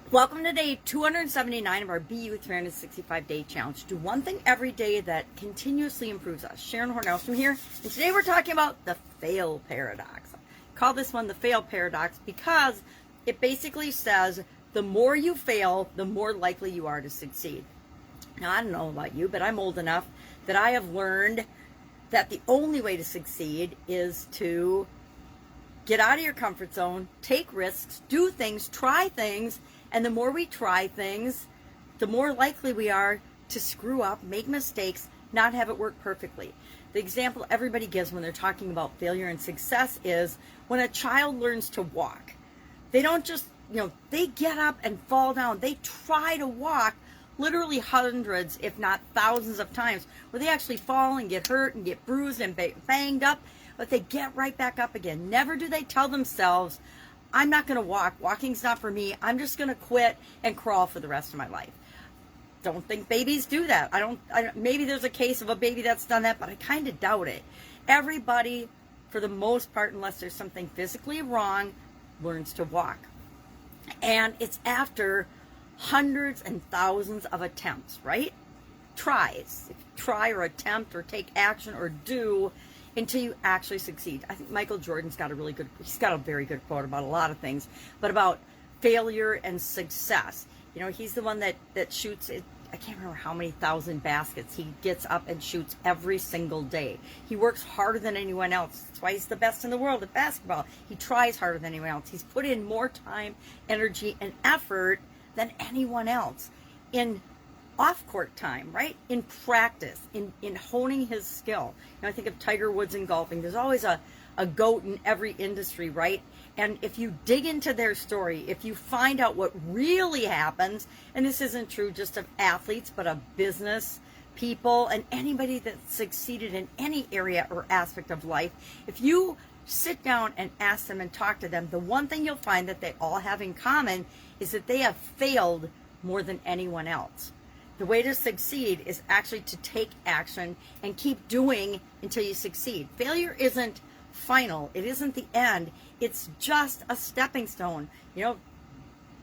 Welcome to day 279 of our BU 365-day challenge. Do one thing every day that continuously improves us. Sharon Horne-Ellstrom here, and today we're talking about the fail paradox. I call this one the fail paradox because it basically says the more you fail, the more likely you are to succeed. Now, I don't know about you, but I'm old enough that I have learned that the only way to succeed is to get out of your comfort zone, take risks, do things, try things, and the more we try things, the more likely we are to screw up, make mistakes, not have it work perfectly. The example everybody gives when they're talking about failure and success is when a child learns to walk. They don't just, they get up and fall down. They try to walk literally hundreds, if not thousands of times, where they actually fall and get hurt and get bruised and banged up, but they get right back up again. Never do they tell themselves, I'm not going to walk. Walking's not for me. I'm just going to quit and crawl for the rest of my life. Don't think babies do that. Maybe there's a case of a baby that's done that, but I kind of doubt it. Everybody, for the most part, unless there's something physically wrong, learns to walk. And it's after hundreds and thousands of attempts, right? Tries. If you try or attempt or take action or do until you actually succeed. I think Michael Jordan's got he's got a very good quote about a lot of things, but about failure and success. He's the one that shoots it. I can't remember how many thousand baskets he gets up and shoots every single day. He works harder than anyone else. That's why he's the best in the world at basketball. He tries harder than anyone else. He's put in more time, energy, and effort than anyone else in off-court time, right? In practice, in honing his skill. I think of Tiger Woods in golfing. There's always a GOAT in every industry, right? And if you dig into their story, if you find out what really happens, and this isn't true just of athletes, but of business people and anybody that succeeded in any area or aspect of life, if you sit down and ask them and talk to them, the one thing you'll find that they all have in common is that they have failed more than anyone else. The way to succeed is actually to take action and keep doing until you succeed. Failure isn't final. It isn't the end. It's just a stepping stone.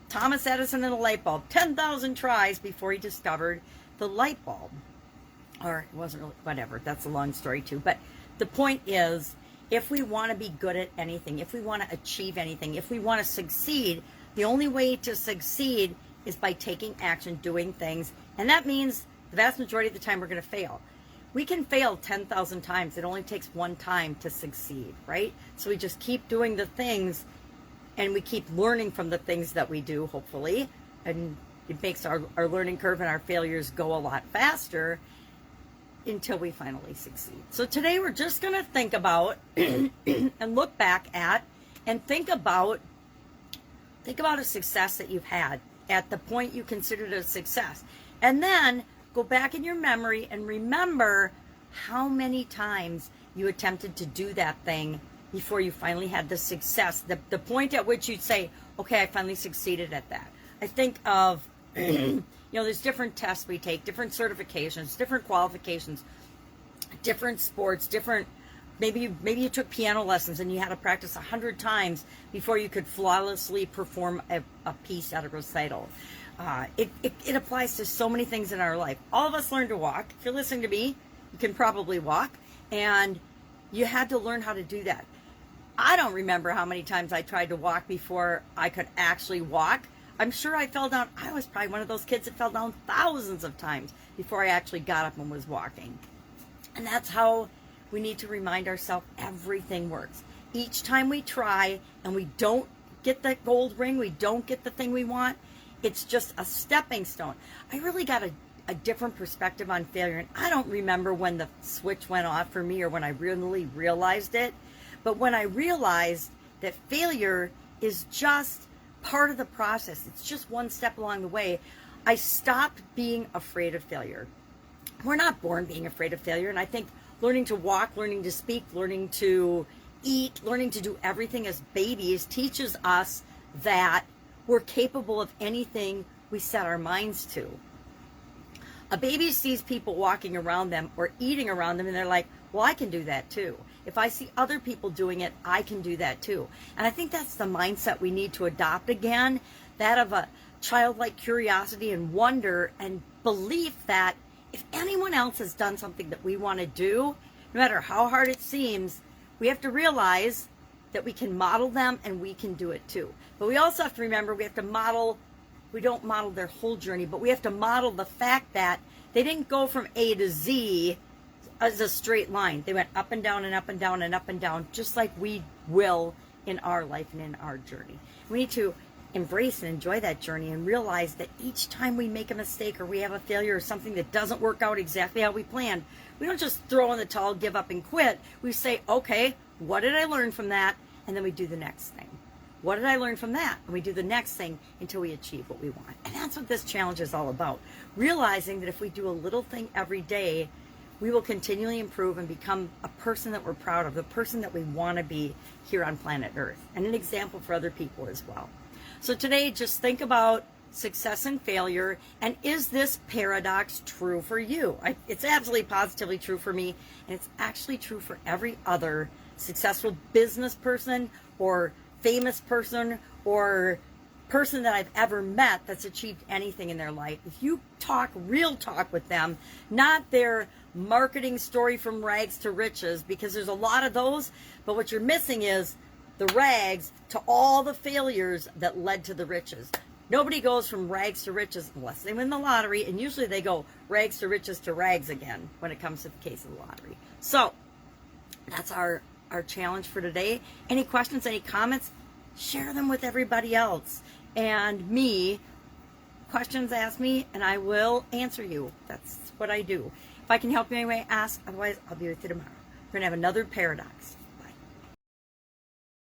Thomas Edison and the light bulb, 10,000 tries before he discovered the light bulb. Or it wasn't really, whatever. That's a long story too. But the point is, if we want to be good at anything, if we want to achieve anything, if we want to succeed, the only way to succeed is by taking action, doing things. And that means the vast majority of the time we're going to fail. We can fail 10,000 times. It only takes one time to succeed, right? So we just keep doing the things and we keep learning from the things that we do, hopefully. And it makes our learning curve and our failures go a lot faster until we finally succeed. So today we're just going to think about and look back at and think about a success that you've had at the point you considered a success. And then go back in your memory and remember how many times you attempted to do that thing before you finally had the success. The point at which you'd say, okay, I finally succeeded at that. I think of, there's different tests we take, different certifications, different qualifications, different sports, maybe you took piano lessons and you had to practice 100 times before you could flawlessly perform a piece at a recital. It applies to so many things in our life. All of us learn to walk. If you're listening to me, you can probably walk, and you had to learn how to do that. I don't remember how many times I tried to walk before I could actually walk. I'm sure I fell down. I was probably one of those kids that fell down thousands of times before I actually got up and was walking. And that's how we need to remind ourselves everything works. Each time we try and we don't get that gold ring, we don't get the thing we want, it's just a stepping stone. I really got a different perspective on failure, and I don't remember when the switch went off for me or when I really realized it. But when I realized that failure is just part of the process, it's just one step along the way, I stopped being afraid of failure. We're not born being afraid of failure, and I think learning to walk, learning to speak, learning to eat, learning to do everything as babies teaches us that we're capable of anything we set our minds to. A baby sees people walking around them or eating around them, and they're like, well, I can do that too. If I see other people doing it, I can do that too. And I think that's the mindset we need to adopt again, that of a childlike curiosity and wonder and belief that if anyone else has done something that we want to do, no matter how hard it seems, we have to realize that we can model them and we can do it too. But we also have to remember we have to model, we don't model their whole journey, but we have to model the fact that they didn't go from A to Z as a straight line. They went up and down and up and down and up and down, just like we will in our life and in our journey. We need to embrace and enjoy that journey and realize that each time we make a mistake or we have a failure or something that doesn't work out exactly how we planned, we don't just throw in the towel, give up, and quit. We say, okay, what did I learn from that? And then we do the next thing. What did I learn from that? And we do the next thing until we achieve what we want. And that's what this challenge is all about. Realizing that if we do a little thing every day, we will continually improve and become a person that we're proud of, the person that we want to be here on planet Earth, and an example for other people as well. So today, just think about success and failure, and is this paradox true for you? It's absolutely positively true for me, and it's actually true for every other successful business person or famous person or person that I've ever met that's achieved anything in their life. If you talk real talk with them, not their marketing story from rags to riches, because there's a lot of those, but what you're missing is the rags to all the failures that led to the riches. Nobody goes from rags to riches unless they win the lottery, and usually they go rags to riches to rags again when it comes to the case of the lottery. So that's our challenge for today. Any questions, any comments, share them with everybody else. And me, questions, ask me, and I will answer you. That's what I do. If I can help you anyway, ask. Otherwise, I'll be with you tomorrow. We're going to have another paradox.